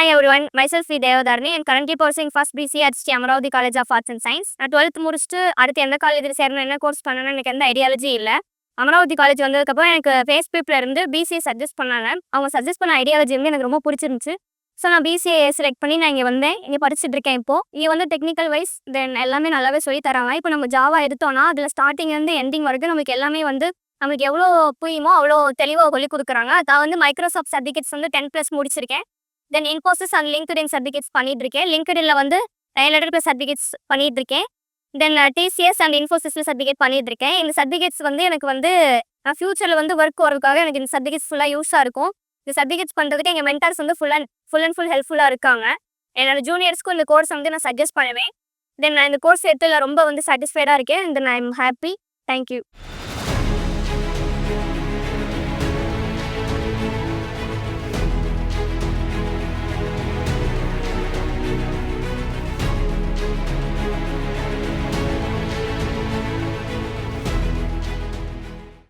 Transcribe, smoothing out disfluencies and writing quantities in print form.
Hi everyone, myself is Deva Dharani and currently pursuing first BC at Amaraavathi College of Arts and Science. நான் 12th முடிச்சுட்டு அடுத்து எந்த காலேஜில் சேரணும் என்ன கோர்ஸ் பண்ணணும்னு எனக்கு எந்த ஐடியாலஜி இல்லை. அமராவதி காலேஜ் வந்ததுக்கப்புறம் எனக்கு ஃபேஸ்புக்கில் இருந்து பிசிஏ சஜஸ்ட் பண்ணாங்க. அவங்க சஜஸ்ட் பண்ண ஐடியாலஜி வந்து எனக்கு ரொம்ப பிடிச்சிருந்துச்சு. ஸோ நான் பிசிஏ செலக்ட் பண்ணி நான் இங்கே வந்தேன். இங்கே படிச்சுட்டு இருக்கேன். இப்போது இங்கே வந்து டெக்னிக்கல் வைஸ் தென் எல்லாமே நல்லாவே சொல்லி தராங்க. இப்போ நம்ம ஜாவா எடுத்தோம்னா அதில் ஸ்டார்டிங்லேருந்து எண்டிங் வரைக்கும் நமக்கு எல்லாமே வந்து நமக்கு எவ்வளோ புரியுமோ அவ்வளோ தெளிவாக சொல்லி கொடுக்குறாங்க. நான் வந்து மைக்ரோசாஃப்ட் சர்டிஃபிகேட்ஸ் வந்து 10+ முடிச்சிருக்கேன். தென் இன்ஃபோசிஸ் அண்ட் லிங்க்டின் சர்டிஃபிகேட்ஸ் பண்ணிட்டு இருக்கேன். லிங்க்டின்ல வந்து 900+ சர்டிஃபிகேட்ஸ் பண்ணிட்டு இருக்கேன். தென் டிசிஎஸ் அண்ட் இன்ஃபோசிஸ்ல சர்டிஃபிகேட் பண்ணிட்டு இருக்கேன். இந்த சர்டிஃபிகேட்ஸ் வந்து எனக்கு வந்து நான் ஃபியூச்சரில் வந்து ஒர்க் வரதுக்காக எனக்கு இந்த சர்டிஃபிகேட்ஸ் ஃபுல்லாக யூஸாக இருக்கும். இந்த சர்டிஃபிகேட்ஸ் பண்ணுறதுக்கு எங்கள் மென்டார்ஸ் வந்து ஃபுல் அண்ட் ஃபுல் ஹெல்ப்ஃபுல்லாக இருக்காங்க. என்னோட ஜூனியர்ஸ்க்கும் இந்த கோர்ஸ் வந்து நான் சஜஸ்ட் பண்ணுவேன். தென் நான் இந்த கோர்ஸ் எடுத்து ரொம்ப வந்து சாட்டிஸ்ஃபைடாக இருக்கேன். தென் ஐ எம் ஹாப்பி. தேங்க்யூ.